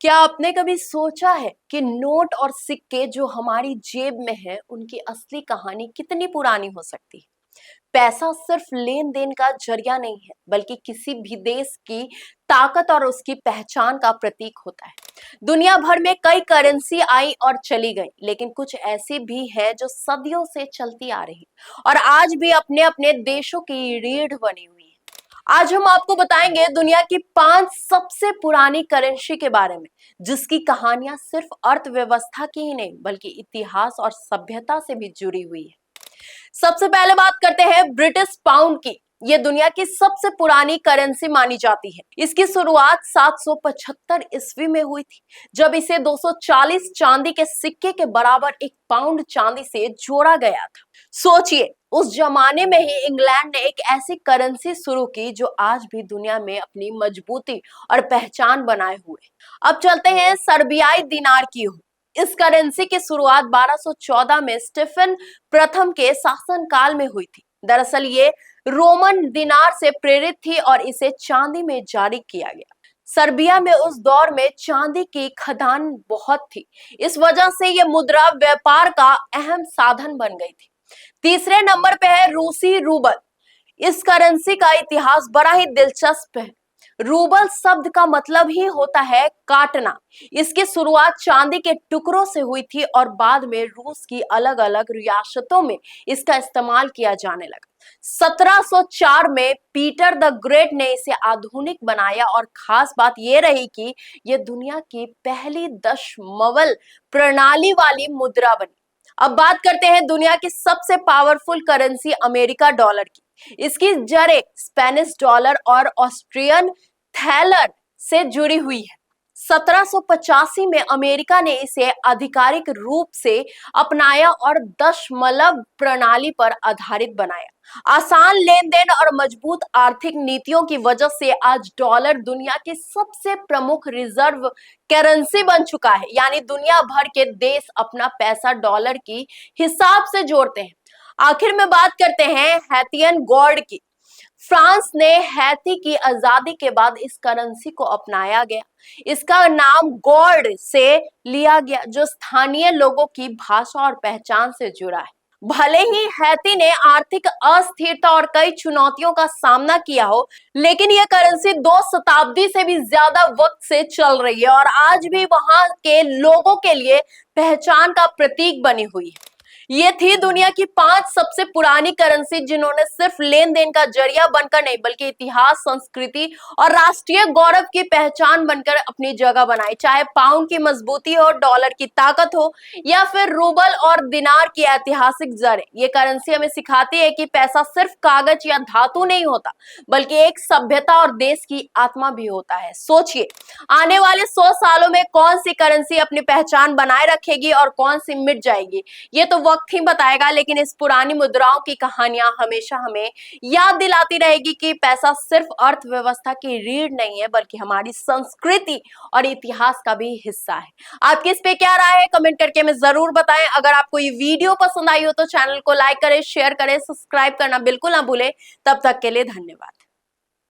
क्या आपने कभी सोचा है कि नोट और सिक्के जो हमारी जेब में है उनकी असली कहानी कितनी पुरानी हो सकती है। पैसा सिर्फ लेन देन का जरिया नहीं है बल्कि किसी भी देश की ताकत और उसकी पहचान का प्रतीक होता है। दुनिया भर में कई करेंसी आई और चली गई, लेकिन कुछ ऐसी भी है जो सदियों से चलती आ रही और आज भी अपने अपने देशों की रीढ़ बनी हुई है। आज हम आपको बताएंगे दुनिया की 5 सबसे पुरानी करेंसी के बारे में, जिसकी कहानियां सिर्फ अर्थव्यवस्था की ही नहीं बल्कि इतिहास और सभ्यता से भी जुड़ी हुई है। सबसे पहले बात करते हैं ब्रिटिश पाउंड की। ये दुनिया की सबसे पुरानी करेंसी मानी जाती है। इसकी शुरुआत 775 ईस्वी में हुई थी, जब इसे 240 चांदी के सिक्के के बराबर एक पाउंड चांदी से जोड़ा गया था। सोचिए, उस जमाने में ही इंग्लैंड ने एक ऐसी करेंसी शुरू की जो आज भी दुनिया में अपनी मजबूती और पहचान बनाए हुए। अब चलते हैं सर्बियाई दिनार की ओर। इस करेंसी की शुरुआत 1214 में स्टीफन प्रथम के शासनकाल में हुई थी। दरअसल ये रोमन दिनार से प्रेरित थी और इसे चांदी में जारी किया गया। सर्बिया में उस दौर में चांदी की खदान बहुत थी, इस वजह से यह मुद्रा व्यापार का अहम साधन बन गई थी। तीसरे नंबर पे है रूसी रूबल। इस करेंसी का इतिहास बड़ा ही दिलचस्प है। रूबल शब्द का मतलब ही होता है काटना। इसकी शुरुआत चांदी के टुकड़ों से हुई थी और बाद में रूस की अलग अलग रियासतों में इसका इस्तेमाल किया जाने लगा। 1704 में पीटर द ग्रेट ने इसे आधुनिक बनाया और खास बात यह रही कि यह दुनिया की पहली दशमलव प्रणाली वाली मुद्रा बनी। अब बात करते हैं दुनिया की सबसे पावरफुल करेंसी अमेरिका डॉलर की। इसकी जड़ें स्पेनिश डॉलर और ऑस्ट्रियन थैलर से जुड़ी हुई है। 1785 में अमेरिका ने इसे आधिकारिक रूप से अपनाया और दशमलव प्रणाली पर आधारित बनाया। आसान लेन देन और मजबूत आर्थिक नीतियों की वजह से आज डॉलर दुनिया की सबसे प्रमुख रिजर्व करेंसी बन चुका है। यानी दुनिया भर के देश अपना पैसा डॉलर की हिसाब से जोड़ते हैं। आखिर में बात करते हैं हैतियन गोल्ड की। फ्रांस ने हैती की आजादी के बाद इस करेंसी को अपनाया गया। इसका नाम गोल्ड से लिया गया, जो स्थानीय लोगों की भाषा और पहचान से जुड़ा है। भले ही हैती ने आर्थिक अस्थिरता और कई चुनौतियों का सामना किया हो, लेकिन यह करेंसी 2 शताब्दी से भी ज्यादा वक्त से चल रही है और आज भी वहां के लोगों के लिए पहचान का प्रतीक बनी हुई है। ये थी दुनिया की 5 सबसे पुरानी करेंसी जिन्होंने सिर्फ लेन देन का जरिया बनकर नहीं बल्कि इतिहास, संस्कृति और राष्ट्रीय गौरव की पहचान बनकर अपनी जगह बनाई। चाहे पाउंड की मजबूती हो, डॉलर की ताकत हो या फिर रूबल और दिनार की ऐतिहासिक जड़ें, ये करेंसी हमें सिखाती है कि पैसा सिर्फ कागज या धातु नहीं होता बल्कि एक सभ्यता और देश की आत्मा भी होता है। सोचिए, आने वाले 100 सालों में कौन सी करेंसी अपनी पहचान बनाए रखेगी और कौन सी मिट जाएगी, ये तो वक्त ही बताएगा। लेकिन इस पुरानी मुद्राओं की कहानियां हमेशा हमें याद दिलाती रहेगी कि पैसा सिर्फ अर्थव्यवस्था की रीढ़ नहीं है बल्कि हमारी संस्कृति और इतिहास का भी हिस्सा है। आपकी इस पे क्या राय है, कमेंट करके हमें जरूर बताएं। अगर आपको ये वीडियो पसंद आई हो तो चैनल को लाइक करें, शेयर करें, सब्सक्राइब करना बिल्कुल ना भूलें। तब तक के लिए धन्यवाद।